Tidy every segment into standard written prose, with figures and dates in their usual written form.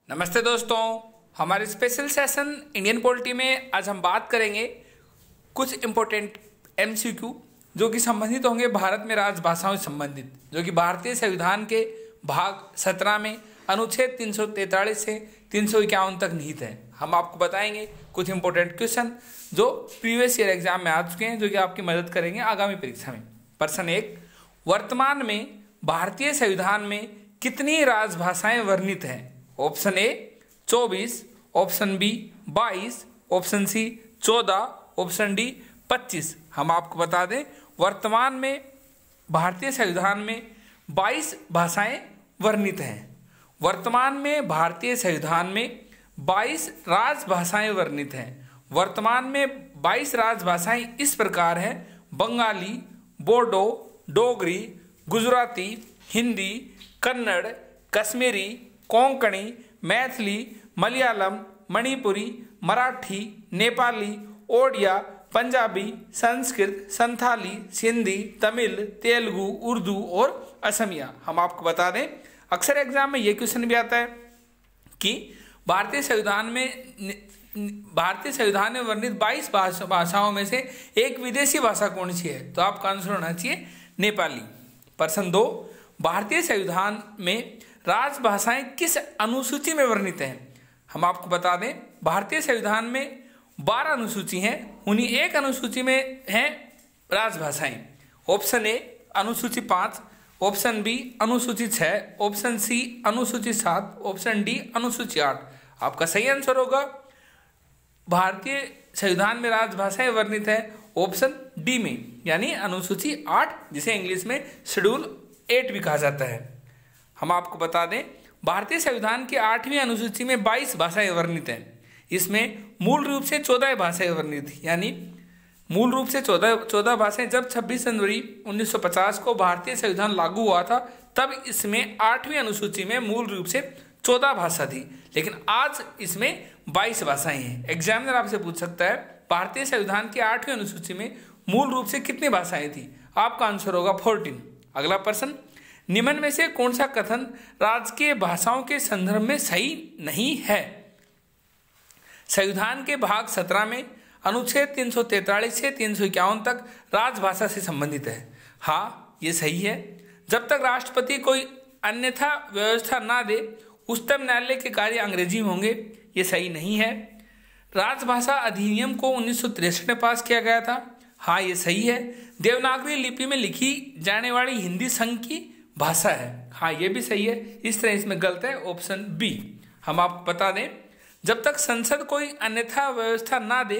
नमस्ते दोस्तों, हमारे स्पेशल सेशन इंडियन पॉलिटी में आज हम बात करेंगे कुछ इम्पोर्टेंट एमसीक्यू जो कि संबंधित होंगे भारत में राजभाषाओं से संबंधित, जो कि भारतीय संविधान के भाग 17 में अनुच्छेद 343 से 351 तक निहित है। हम आपको बताएंगे कुछ इंपॉर्टेंट क्वेश्चन जो प्रीवियस ईयर एग्जाम में आ चुके हैं, जो कि आपकी मदद करेंगे आगामी परीक्षा में। प्रश्न 1, वर्तमान में भारतीय संविधान में कितनी राजभाषाएं वर्णित हैं? Option A 24, option B 22, option C 14, option D 25। हम आपको बता दें, वर्तमान में भारतीय संविधान में 22 भाषाएं वर्णित हैं। वर्तमान में भारतीय संविधान में 22 राजभाषाएं वर्णित हैं। वर्तमान में 22 राजभाषाएं इस प्रकार हैं: बंगाली, बोडो, डोगरी, गुजराती, हिंदी, कन्नड़, कश्मीरी, कोंकणी, मैथिली, मलयालम, मणिपुरी, मराठी, नेपाली, ओडिया, पंजाबी, संस्कृत, संथाली, सिंधी, तमिल, तेलुगु, उर्दू और असमिया। हम आपको बता दें, अक्सर एग्जाम में ये क्वेश्चन भी आता है कि भारतीय संविधान में वर्णित 22 भाषाओं में से एक विदेशी भाषा कौन सी है? तो आपका आंसर होना चाहिए नेपाली। प्रश्न 2, भारतीय संविधान में राजभाषाएं किस अनुसूची में वर्णित हैं? हम आपको बता दें, भारतीय संविधान में 12 अनुसूची हैं, उन्हीं एक अनुसूची में हैं राजभाषाएं। ऑप्शन ए अनुसूची 5, ऑप्शन बी अनुसूची 6, ऑप्शन सी अनुसूची 7, ऑप्शन डी अनुसूची 8। आपका सही आंसर होगा भारतीय संविधान में राजभाषाएं वर्णित है ऑप्शन डी में, यानी अनुसूची 8, जिसे इंग्लिश में शेड्यूल 8 भी कहा जाता है। हम आपको बता दें, भारतीय संविधान की 8वीं अनुसूची में 22 भाषाएं वर्णित हैं। इसमें मूल रूप से 14 भाषाएं वर्णित थी, यानी मूल रूप से 14 भाषाएं। जब 26 जनवरी 1950 को भारतीय संविधान लागू हुआ था, तब इसमें 8वीं अनुसूची में मूल रूप से 14 भाषा थी, लेकिन आज इसमें 22 भाषाएं हैं। एग्जामिनर आपसे पूछ सकता है, भारतीय संविधान की 8वीं अनुसूची में मूल रूप से कितनी भाषाएं थी? आपका आंसर होगा 14। अगला प्रश्न, निम्न में से कौन सा कथन राजकीय भाषाओं के संदर्भ में सही नहीं है? संविधान के भाग 17 में अनुच्छेद 343 से 351 तक राजभाषा से संबंधित है। हाँ, ये सही है। जब तक राष्ट्रपति कोई अन्यथा व्यवस्था ना दे, उच्चतम न्यायालय के कार्य अंग्रेजी में होंगे। ये सही नहीं है। राजभाषा अधिनियम को 1963 में पास किया गया था। हाँ, ये सही है। देवनागरी लिपि में लिखी जाने वाली हिंदी संघ की भाषा है। हाँ, ये भी सही है। इस तरह इसमें गलत है, ऑप्शन बी। हम आपको बता दें, जब तक संसद कोई अन्यथा व्यवस्था ना दे,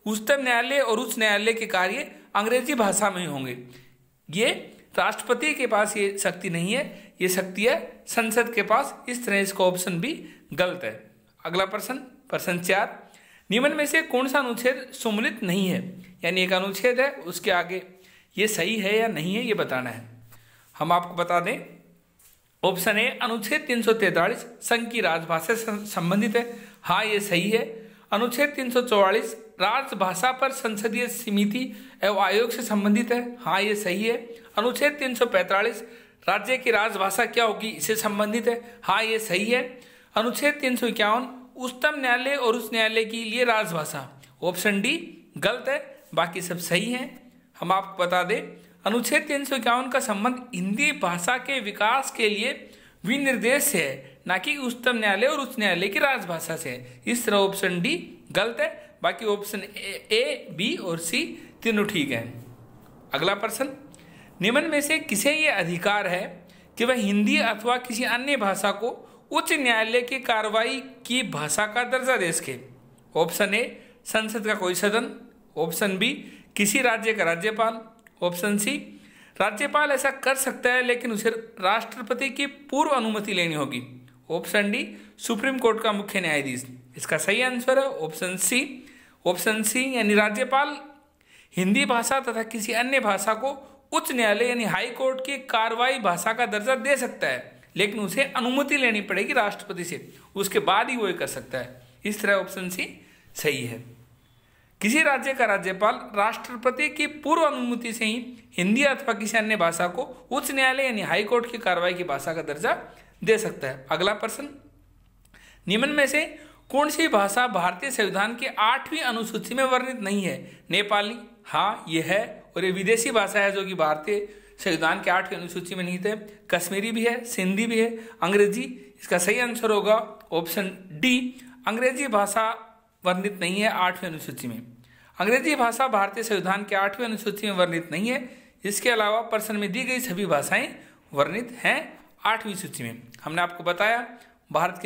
उच्चतम न्यायालय और उच्च न्यायालय के कार्य अंग्रेजी भाषा में ही होंगे। ये राष्ट्रपति के पास ये शक्ति नहीं है, ये शक्ति है संसद के पास। इस तरह इसका ऑप्शन बी गलत है। अगला प्रश्न, प्रश्न 4, निम्न में से कौन सा अनुच्छेद सम्मिलित नहीं है? यानी एक अनुच्छेद है, उसके आगे ये सही है या नहीं है, ये बताना है। हम आपको बता दें, ऑप्शन ए अनुच्छेद 343 संघ की राजभाषा से संबंधित है। हाँ, ये सही है। अनुच्छेद 344 राजभाषा पर संसदीय समिति एवं आयोग से संबंधित है। हाँ, ये सही है। अनुच्छेद 345 राज्य की राजभाषा क्या होगी, इससे संबंधित है। हाँ, ये सही है। अनुच्छेद 351 उच्चतम न्यायालय और उच्च न्यायालय के लिए राजभाषा। ऑप्शन डी गलत है, बाकी सब सही है। हम आपको बता दें, अनुच्छेद 351 का संबंध हिंदी भाषा के विकास के लिए विनिर्देश से है, ना कि उच्चतम न्यायालय और उच्च न्यायालय की राजभाषा से है। इस तरह ऑप्शन डी गलत है, बाकी ऑप्शन ए, बी और सी तीनों ठीक हैं। अगला प्रश्न, निम्न में से किसे ये अधिकार है कि वह हिंदी अथवा किसी अन्य भाषा को उच्च न्यायालय की कार्रवाई की भाषा का दर्जा दे सके? ऑप्शन ए संसद का कोई सदन, ऑप्शन बी किसी राज्य का राज्यपाल, ऑप्शन सी राज्यपाल ऐसा कर सकता है लेकिन उसे राष्ट्रपति की पूर्व अनुमति लेनी होगी, ऑप्शन डी सुप्रीम कोर्ट का मुख्य न्यायाधीश। इसका सही आंसर है ऑप्शन सी। ऑप्शन सी यानी राज्यपाल हिंदी भाषा तथा किसी अन्य भाषा को उच्च न्यायालय यानी हाई कोर्ट की कार्रवाई भाषा का दर्जा दे सकता है, लेकिन उसे अनुमति लेनी पड़ेगी राष्ट्रपति से, उसके बाद ही वो कर सकता है। इस तरह ऑप्शन सी सही है। किसी राज्य का राज्यपाल राष्ट्रपति की पूर्व अनुमति से ही हिंदी अथवा किसी अन्य भाषा को उच्च न्यायालय यानी हाई कोर्ट की कार्रवाई की भाषा का दर्जा दे सकता है। अगला प्रश्न, निम्न में से कौन सी भाषा भारतीय संविधान की 8वीं अनुसूची में वर्णित नहीं है? नेपाली, हाँ ये है, और ये विदेशी भाषा है जो कि भारतीय संविधान के 8वीं अनुसूची में निहित है। कश्मीरी भी है, सिंधी भी है, अंग्रेजी। इसका सही आंसर होगा ऑप्शन डी, अंग्रेजी भाषा वर्णित नहीं है 8वीं अनुसूची में। अंग्रेजी भाषा भारतीय संविधान के 8वीं अनुसूची में वर्णित नहीं है। इसके अलावा प्रश्न में दी गई सभी भाषाएं वर्णित हैं 8वीं सूची में। हमने आपको बताया भारत के